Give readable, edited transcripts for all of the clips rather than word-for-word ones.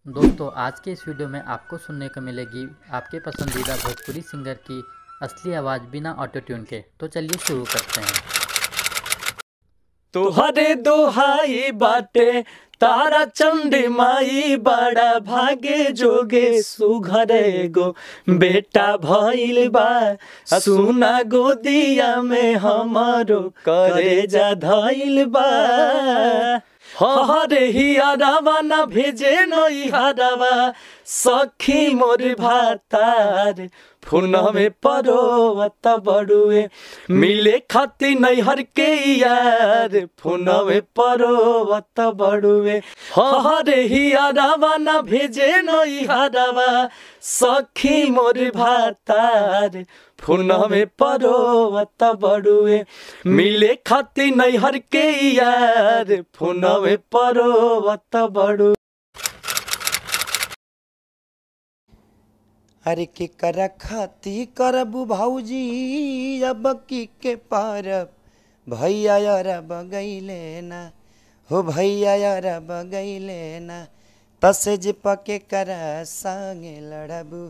दोस्तों आज के इस वीडियो में आपको सुनने को मिलेगी आपके पसंदीदा भोजपुरी सिंगर की असली आवाज़ बिना ऑटो ट्यून के। तो चलिए शुरू करते हैं। तुहरे दोहाई बाटे तारा चंडी माई बड़ा भागे जोगे सुघरे गो बेटा भइल बा सुना गोदिया में हमारो करेजा धइल बा हरे हियारावा ना भेजे नई हरावा सखी मोर भातार फुनवे परोवत बड़ुए मिले खाती नैहर के यार फुनवे परोवत बड़ुए हरे हियारावा ना भेजे नई हरावा सखी मोर भातार फुनवे परोवत बड़ुए मिले खाती नैहर के यार फुनवे परोवत बड़ुए। अरे के कर खाती करबू भाऊजी अब की के पारब भैया यार बगैले ना हो भैया यार बगैले ना तसे जे पके कर संगे लड़बू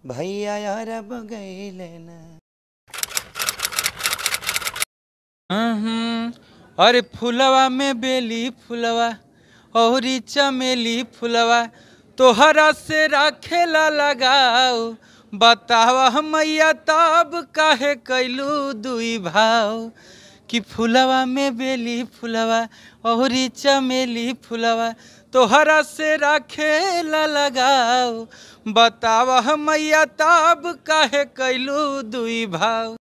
भैया यार बगैले ना। अरे फुलवा में बेली फुलवा औरी चमेली फुलवा तोहरा से राखेला लगाओ बतावा मैया तब काहे कैलू दुई भाव कि फुलवा में बेली फुलवा औरी चमेली फुलवा तोहरा से राखेला लगाओ बतावा मैया तब काहे कैलू दुई भाव।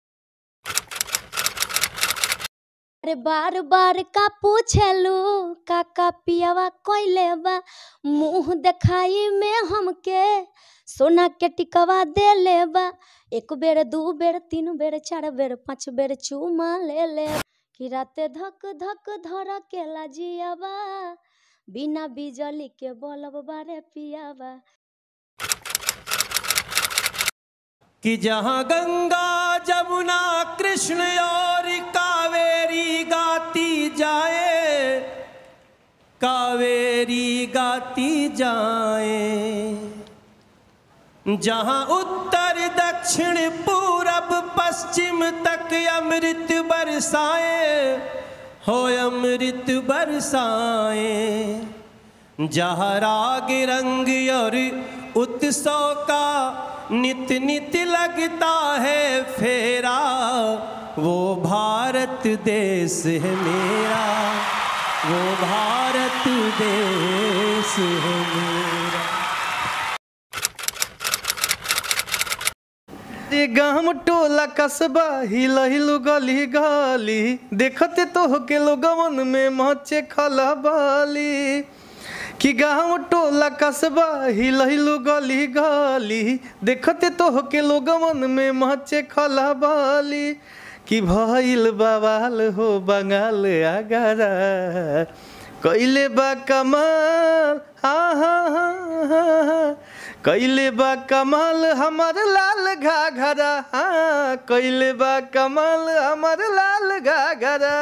अरे बार बार का पूछलू काका पियावा कोइले बा मुँह देखाई में हमके सोना के टिकवा दे ले बा एक बेर दू बेर तीन बेर चार बेर पाँच बेर चूमा ले ले कि राते धक धक धर के लाजियावा बिना बिजली के बल्ब बारे पियावा। कि जहाँ गंगा जमुना कृष्ण और कावेरी गाती जाए कावेरी गाती जाए जहाँ उत्तर दक्षिण पूरब पश्चिम तक अमृत बरसाए हो अमृत बरसाए जहाँ राग रंग और उत्सव का नित नित लगता है फेरा वो भारत देश है मेरा वो भारत देश है मेरा। गाँव टोला कस्बा हिल हिलू गली गली देखते तो के लोगवन में मचे खलबली कि गाँव टोला कस्बा हिल हिलू गली गली देखते तो के लोगवन में मचे खलबली कि भइल बवाल हो बंगाल आगरा कैले बा कमाल हाँ हाँ हाँ हाँ कैले बा कमाल हमार लाल घाघरा हाँ कैले बा कमाल हमार लाल घाघरा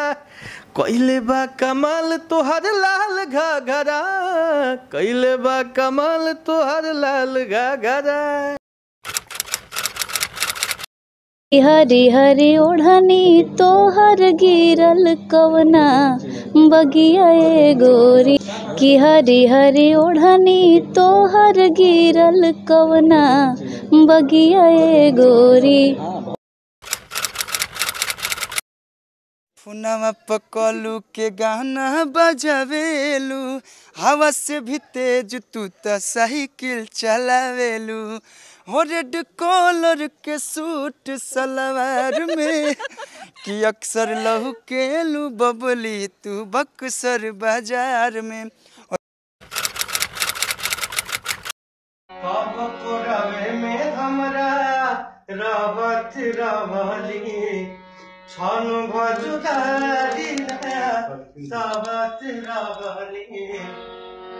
कैले बा कमाल तोहर लाल घाघरा कैले बा कमाल तोहर लाल घाघरा। हरी हरी ओढ़नी तोहर गिरल कवना बगिया ए गोरी कि हरी हरी ओढ़नी तोहर गिरल कवना बगिया ए गोरी। फुनवा पकलू के गाना बजावेलू हवा से भी तेज तू तो साइकिल चलावेलू हो रेड कॉलर के सूट सलवार में कि अक्सर लहू केलू बबली तू बक्सर बाजार में। में हमरा रावत रावली छानु भजुदारी सावत रावली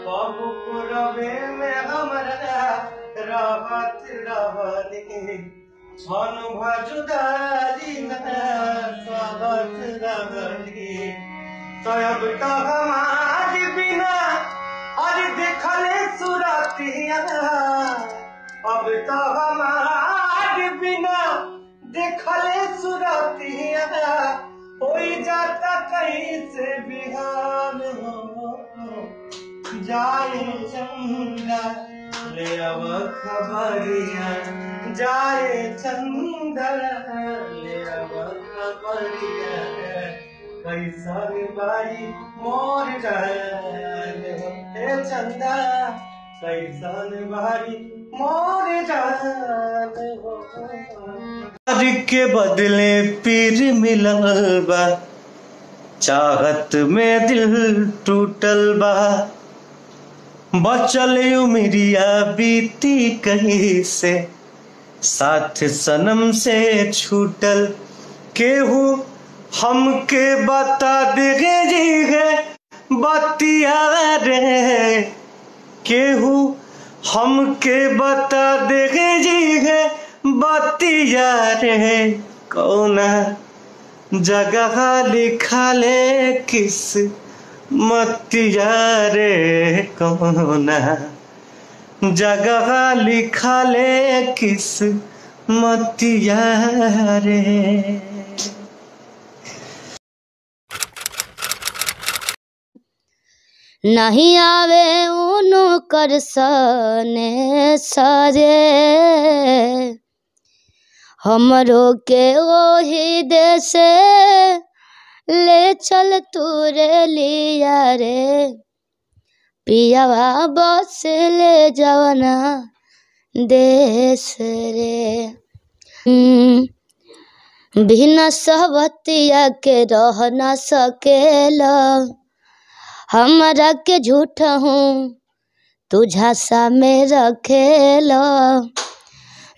बाबू पुरवे में हमरा रावत रावली छानु भजुदारी सावत रावली तो अब तो हमारी बिना और देखले सुराती देखले सुरतिया होई जाता कहीं से बिहान हो जाए चंदा ले अब खबरिया जाए चंदा ले अब खबरिया कैसन बाई मोर जान हे चंदा कैसन बाई मोर जान के बदले पीर मिलल बा चाहत में दिल टूटल बा बचल उमरिया बीती कहीं से साथ सनम से छूटल केहू हमके बता देगे जी है बतिया रे केहू हमके बता देगे जी है बतिया रे कौना जगह लिखा ले किस मतिया रे कौना जगह लिखा ले किस मतिया रे। नहीं आवे उनु कर सने सरे हमरो के ओही देशे ले चल तूरे लिया रे पियावा बस ले जवना देश रे। बिना सहबतिया के रह न सकेला हमरा के झूठ हूँ तू झांसा में रखेला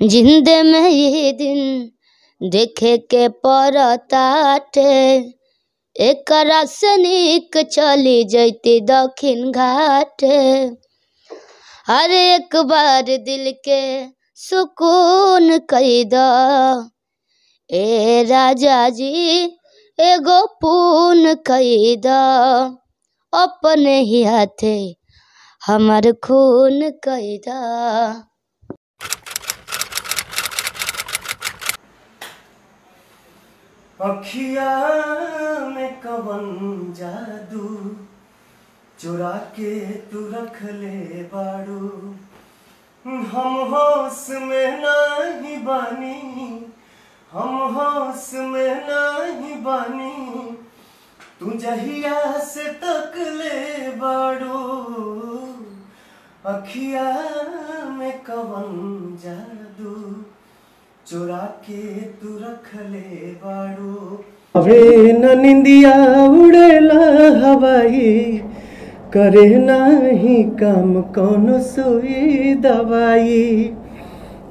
जिंदे में ये दिन देखे के परताटे एकरा से नीक चली जैती दक्षिण घाटे अरे एक बार दिल के सुकून कई द ए राजा जी एगो पून कई द अपने ही हाथे हमार खून कई द। अखिया में कवन जादू चुरा के तू रख ले बाड़ू हम होश में नहीं बानी हम होश में नहीं बानी तू जहिया से तक ले बाड़ू अखिया में कवन जादू चुरा के तू रख ले बाड़ू अबे न निंदिया उड़ेला हवाई करे नहीं काम कौनो सुई दवाई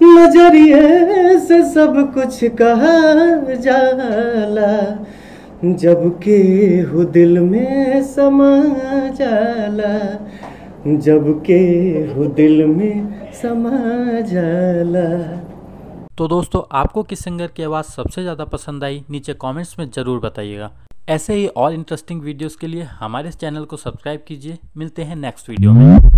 नजरिए से सब कुछ कहा जाला जब के हो दिल में समा जाला जब के हो दिल में समा जाला। तो दोस्तों आपको किस सिंगर की आवाज़ सबसे ज़्यादा पसंद आई नीचे कमेंट्स में ज़रूर बताइएगा। ऐसे ही और इंटरेस्टिंग वीडियोस के लिए हमारे इस चैनल को सब्सक्राइब कीजिए। मिलते हैं नेक्स्ट वीडियो में।